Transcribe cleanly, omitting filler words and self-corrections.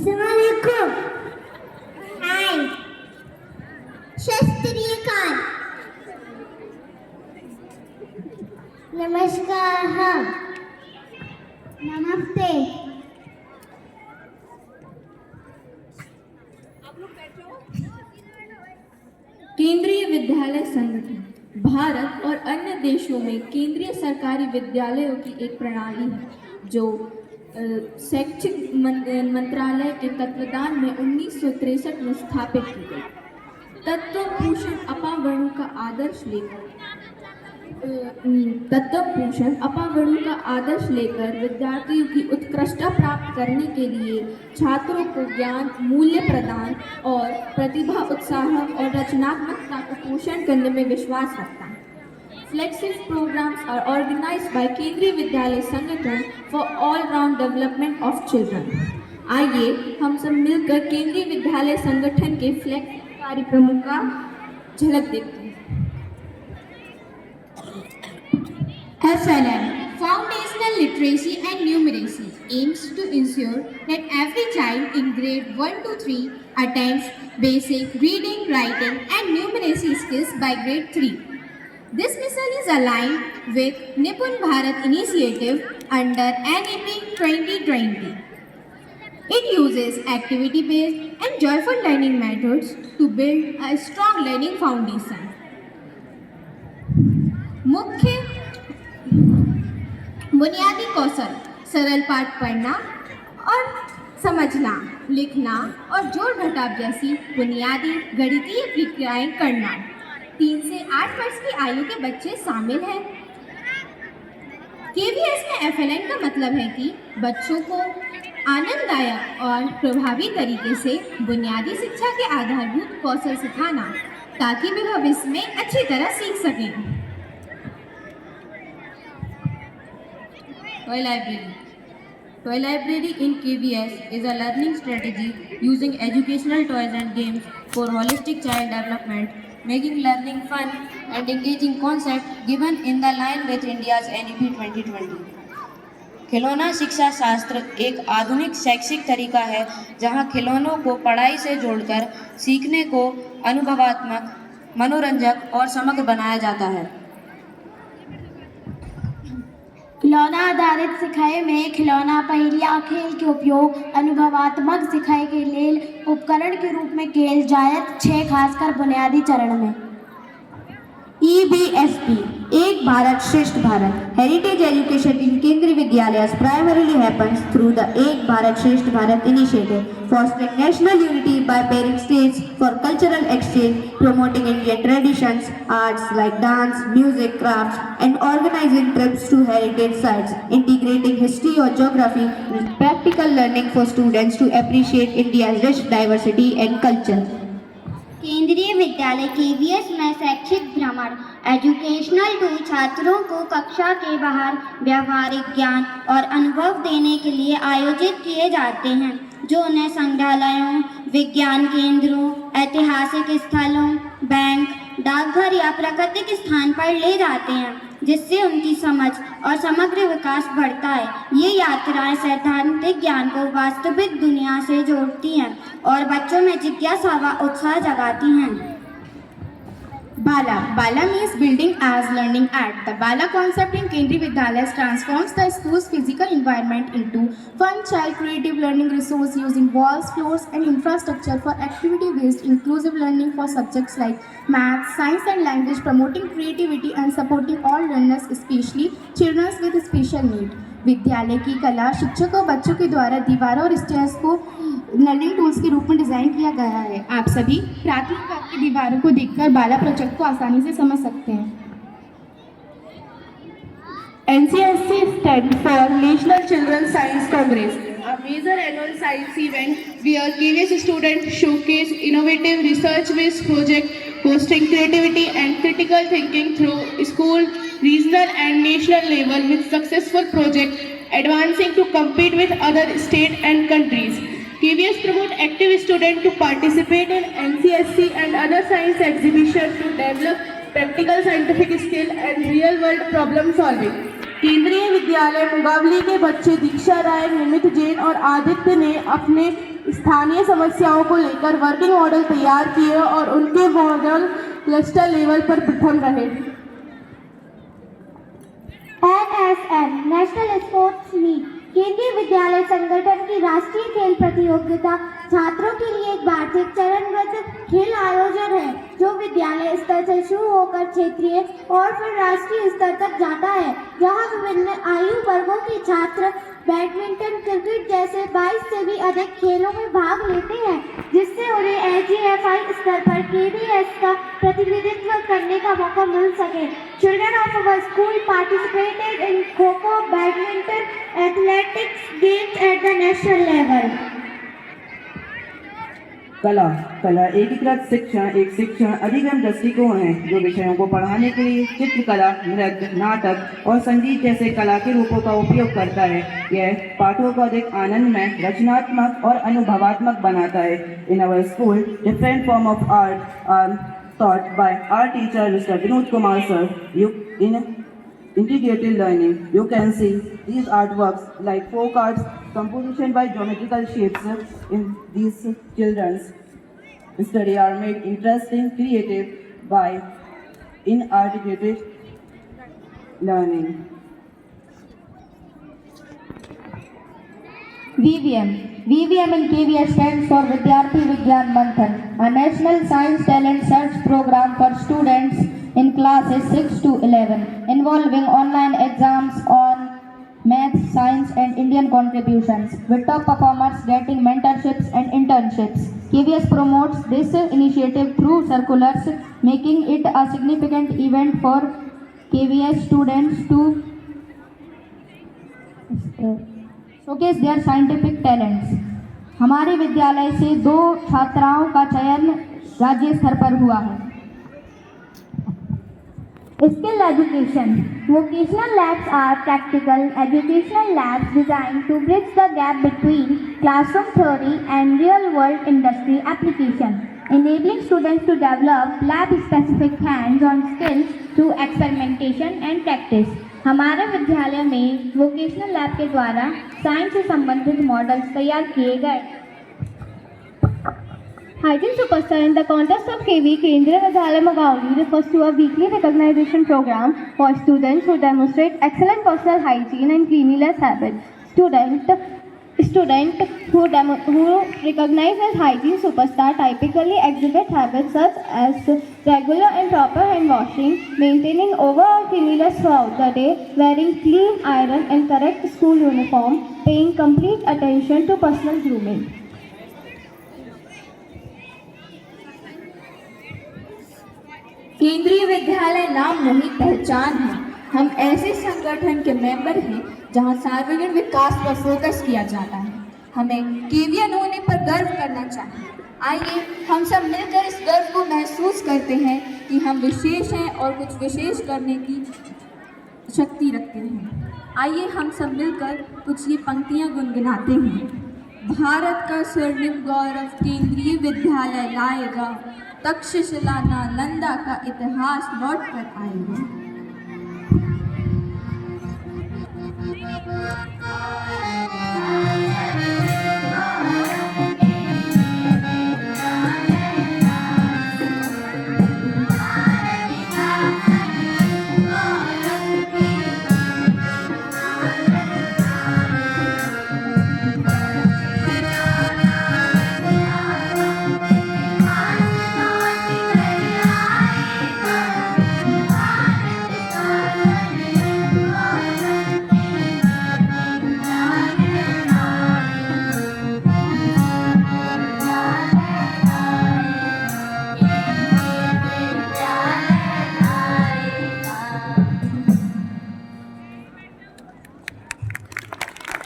अस्सलामुअलैकुम। हाय। शास्त्रीय काल। नमस्कार। नमस्ते। केंद्रीय विद्यालय संगठन भारत और अन्य देशों में केंद्रीय सरकारी विद्यालयों की एक प्रणाली है जो शैक्षिक मंत्रालय के तत्वावधान में 1963 में स्थापित की गई। तत्व पोषण अपावर्णों का आदर्श लेकर विद्यार्थियों की उत्कृष्टता प्राप्त करने के लिए छात्रों को ज्ञान, मूल्य प्रदान और प्रतिभा, उत्साह और रचनात्मकता को पोषण करने में विश्वास रखता है। Flexible programs are organized by केंद्रीय विद्यालय संगठन for all round development of children। आइए हम सब मिलकर केंद्रीय विद्यालय संगठन के फ्लेक्सिबल कार्यक्रमों का झलक देखते हैं। FLN Foundational Literacy and Numeracy aims to ensure that every child in grade 1 to 3 attains basic reading, writing and numeracy skills by grade 3. This mission is aligned with Nipun Bharat initiative under NEP 2020. It uses activity-based and joyful learning methods to build a strong learning foundation. मुख्य बुनियादी कौशल: सरल पाठ पढ़ना और समझना, लिखना और जोड़ घटाव जैसी बुनियादी गणितीय प्रक्रियाएं करना। 3 से 8 वर्ष की आयु के बच्चे शामिल हैं। KVS में FLN का मतलब है कि बच्चों को आनंददायक और प्रभावी तरीके से बुनियादी शिक्षा के आधारभूत कौशल सिखाना ताकि वे भविष्य में अच्छी तरह सीख सकें। Toy library in KVS is a learning strategy using educational toys and games for holistic child development, making learning fun and engaging concept given in the line with India's NEP 2020। खिलौना शिक्षा शास्त्र एक आधुनिक शैक्षिक तरीका है जहां खिलौनों को पढ़ाई से जोड़कर सीखने को अनुभवात्मक, मनोरंजक और समग्र बनाया जाता है। खिलौना आधारित सिखाई में खिलौना पहेलियाँ खेल के उपयोग अनुभवात्मक सिखाई के लिए उपकरण के रूप में किए जायत 6 खासकर बुनियादी चरण में। EBSP एक भारत श्रेष्ठ भारत Heritage Education in केंद्रीय विद्यालय primarily happens through the एक भारत श्रेष्ठ Bharat initiative, fostering national unity by pairing states for cultural exchange, promoting Indian traditions, arts like dance, music, crafts, and organizing trips to heritage sites, integrating history or geography with practical learning for students to appreciate India's rich diversity and culture। केंद्रीय विद्यालय KVS में शैक्षिक भ्रमण educational tour छात्रों को कक्षा के बाहर व्यावहारिक ज्ञान और अनुभव देने के लिए आयोजित किए जाते हैं जो उन्हें संग्रहालयों, विज्ञान केंद्रों, ऐतिहासिक स्थलों, बैंक, डाकघर या प्राकृतिक स्थान पर ले जाते हैं जिससे उनकी समझ और समग्र विकास बढ़ता है। ये यात्राएं सैद्धांतिक ज्ञान को वास्तविक दुनिया से जोड़ती हैं और बच्चों में जिज्ञासा व उत्साह जगाती हैं। Bala means building as learning at. The Bala concept in Kendriya Vidyalaya transforms the school's physical environment into fun child creative learning resource using walls, floors and infrastructure for activity-based inclusive learning for subjects like math, science and language, promoting creativity and supporting all learners, especially children with special need. विद्यालय की कला शिक्षकों बच्चों के द्वारा दीवारों और stairs को लर्निंग टूल्स के रूप में डिज़ाइन किया गया है। आप सभी प्राथमिक वर्ग की दीवारों को देखकर बाला प्रोजेक्ट को आसानी से समझ सकते हैं। NCSC stands for National Children's Science Congress, a major annual science event where KVS students showcase innovative research-based projects, fostering creativity and critical thinking through school, regional and national level with successful projects advancing to compete with other states and countries. KVS promote active students to participate in NCSC and other science exhibitions to develop practical scientific skill and real-world problem solving। केंद्रीय विद्यालय मुगावली के बच्चे दीक्षा राय, निमित जैन और आदित्य ने अपने स्थानीय समस्याओं को लेकर वर्किंग मॉडल तैयार किए और उनके मॉडल क्लस्टर लेवल पर प्रथम रहे। NSM नेशनल स्पोर्ट्स मीट केंद्रीय विद्यालय संगठन की राष्ट्रीय खेल प्रतियोगिता छात्रों के लिए एक वार्षिक चरणबद्ध खेल आयोजन है जो विद्यालय स्तर से शुरू होकर क्षेत्रीय और फिर राष्ट्रीय स्तर तक जाता है, जहां विभिन्न आयु वर्गों के छात्र बैडमिंटन, क्रिकेट जैसे 22 से भी अधिक खेलों में भाग लेते हैं, जिससे उन्हें LGFI स्तर पर KVS का प्रतिनिधित्व करने का मौका मिल सके। Children of our school participated in Kho-Kho, badminton, athletics games at the national level. कला एकीकृत शिक्षण एक शिक्षण अधिगम दृष्टिकोण है जो विषयों को पढ़ाने के लिए चित्रकला, नृत्य, नाटक और संगीत जैसे कला के रूपों का उपयोग करता है। यह पाठों को अधिक आनंदमय, रचनात्मक और अनुभवात्मक बनाता है। In our school different form of art are taught by our teacher Mr. Vinod Kumar sir. In integrated learning, you can see these artworks like folk arts, composition by geometrical shapes in these children's study are made interesting, creative by integrated learning. VVM in KVS stands for Vidyarthi Vigyan Manthan, a national science talent search program for students in classes 6 to 11, involving online exams on math, science and Indian contributions, with top performers getting mentorships and internships. KVS promotes this initiative through circulars, making it a significant event for KVS students to showcase their scientific talents. हमारे विद्यालय से 2 छात्राओं का चयन राज्य स्तर पर हुआ है। Skill education. Vocational labs are practical educational labs designed to bridge the gap between classroom theory and real-world industry application, enabling students to develop lab-specific hands-on skills through experimentation and practice. हमारे विद्यालय में vocational lab के द्वारा science से संबंधित models तैयार किए गए। Hygiene Superstar in the contest of KV Kendriya Vidyalaya Magauli refers to a weekly recognition program for students who demonstrate excellent personal hygiene and cleanliness habits. Student who recognize as Hygiene Superstar typically exhibit habits such as regular and proper hand washing, maintaining overall cleanliness throughout the day, wearing clean, iron and correct school uniform, paying complete attention to personal grooming. केंद्रीय विद्यालय नाम नहीं पहचान है। हम ऐसे संगठन के मेंबर हैं जहां सार्वजनिक विकास पर फोकस किया जाता है। हमें केवीएन होने पर गर्व करना चाहिए। आइए हम सब मिलकर इस गर्व को महसूस करते हैं कि हम विशेष हैं और कुछ विशेष करने की शक्ति रखते हैं। आइए हम सब मिलकर कुछ ये पंक्तियां गुनगुनाते हैं। भारत का स्वर्णिम गौरव केंद्रीय विद्यालय लाएगा, तक्षशिला नालंदा का इतिहास लौट कर आएगा।